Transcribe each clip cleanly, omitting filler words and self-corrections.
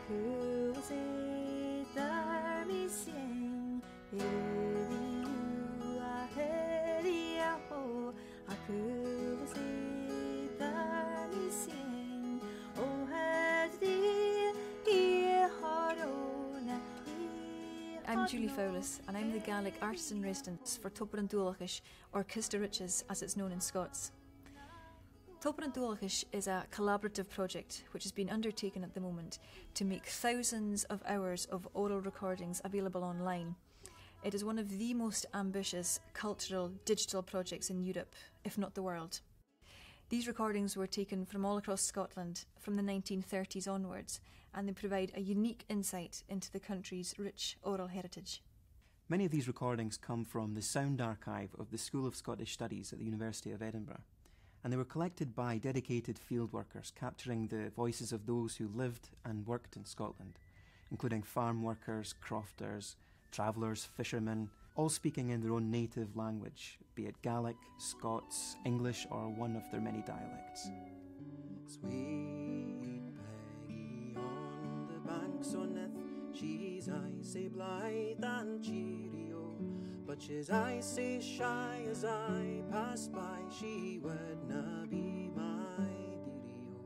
I'm Julie Fowlis, and I'm the Gaelic Artist-in-Residence for Tobar and Dualchais, or Kist as it's known in Scots. Tobar and Dualchais is a collaborative project which has been undertaken at the moment to make thousands of hours of oral recordings available online. It is one of the most ambitious cultural digital projects in Europe, if not the world. These recordings were taken from all across Scotland from the 1930s onwards, and they provide a unique insight into the country's rich oral heritage. Many of these recordings come from the sound archive of the School of Scottish Studies at the University of Edinburgh, and they were collected by dedicated field workers capturing the voices of those who lived and worked in Scotland, including farm workers, crofters, travellers, fishermen, all speaking in their own native language, be it Gaelic, Scots, English or one of their many dialects. Sweet Peggy on the banks o' Nith, she's aye sae blithe and cheerio, but she's aye sae shy as I pass by, she would na be my dearie-o.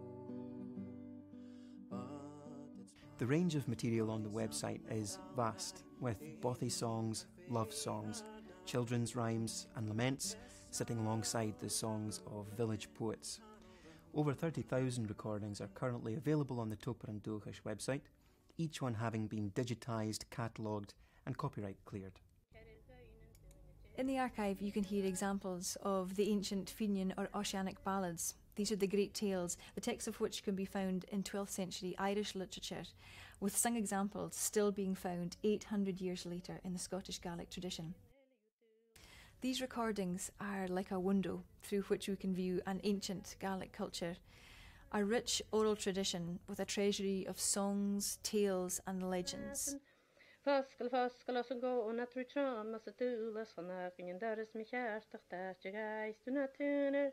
The range of material on the website is vast, with bothy songs, love songs, children's rhymes and laments sitting alongside the songs of village poets. Over 30,000 recordings are currently available on the Tobar and Dualchais website, each one having been digitised, catalogued and copyright cleared. In the archive you can hear examples of the ancient Fenian or Ossianic ballads. These are the great tales, the texts of which can be found in 12th century Irish literature, with sung examples still being found 800 years later in the Scottish Gaelic tradition. These recordings are like a window through which we can view an ancient Gaelic culture, a rich oral tradition with a treasury of songs, tales and legends. Faskel as en gå na trutram as tulas van haken daar is my hjertig dat jy geist doen natuur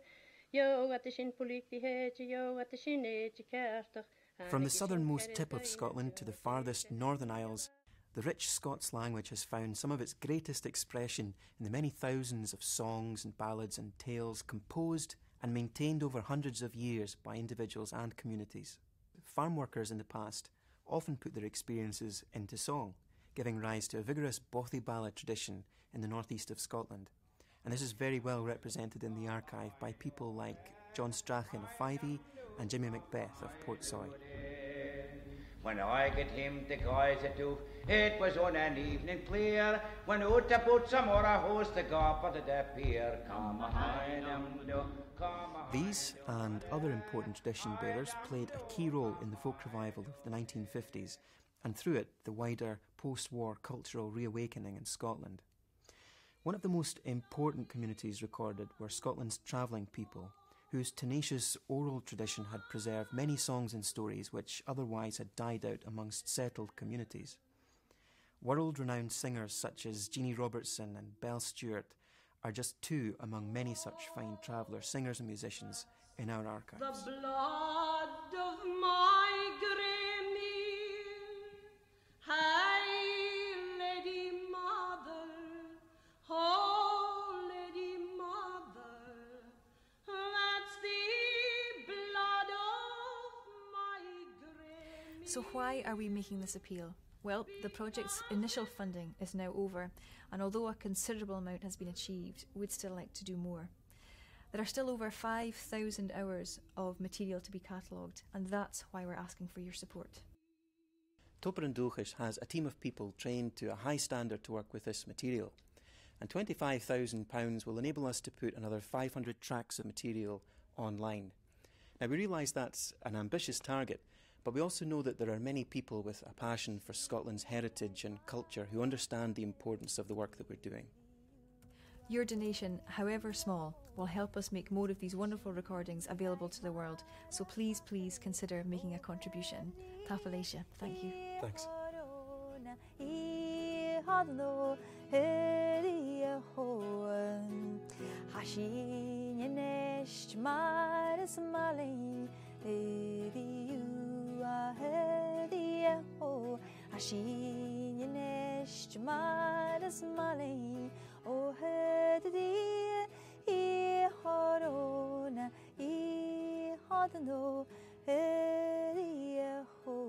yo at the shin politie yo at the shin kertig. From the southernmost tip of Scotland to the farthest Northern Isles, the rich Scots language has found some of its greatest expression in the many thousands of songs and ballads and tales composed and maintained over hundreds of years by individuals and communities. Farm workers in the past often put their experiences into song, giving rise to a vigorous bothy ballad tradition in the northeast of Scotland. And this is very well represented in the archive by people like John Strachan of Fivey and Jimmy Macbeth of Portsoy. When I get him to guys at do, it was on an evening clear, when out to put some more a host to go for the pier. These and other important tradition bearers played a key role in the folk revival of the 1950s, and through it the wider post-war cultural reawakening in Scotland. One of the most important communities recorded were Scotland's travelling people, whose tenacious oral tradition had preserved many songs and stories which otherwise had died out amongst settled communities. World-renowned singers such as Jeannie Robertson and Belle Stewart are just two among many such fine traveller singers and musicians in our archives. The blood of my grey meal, hey, Lady Mother, oh, Lady Mother, that's the blood of my grey meal. So why are we making this appeal? Well, the project's initial funding is now over, and although a considerable amount has been achieved, we'd still like to do more. There are still over 5,000 hours of material to be catalogued, and that's why we're asking for your support. Tobar and Dualchais has a team of people trained to a high standard to work with this material, and £25,000 will enable us to put another 500 tracks of material online. Now, we realise that's an ambitious target, but we also know that there are many people with a passion for Scotland's heritage and culture who understand the importance of the work that we're doing. Your donation, however small, will help us make more of these wonderful recordings available to the world, so please, please consider making a contribution. Tapalaisha, thank you. Thanks. ho Ashin yenesh malas malay O hedi I horona I hodno hedi ho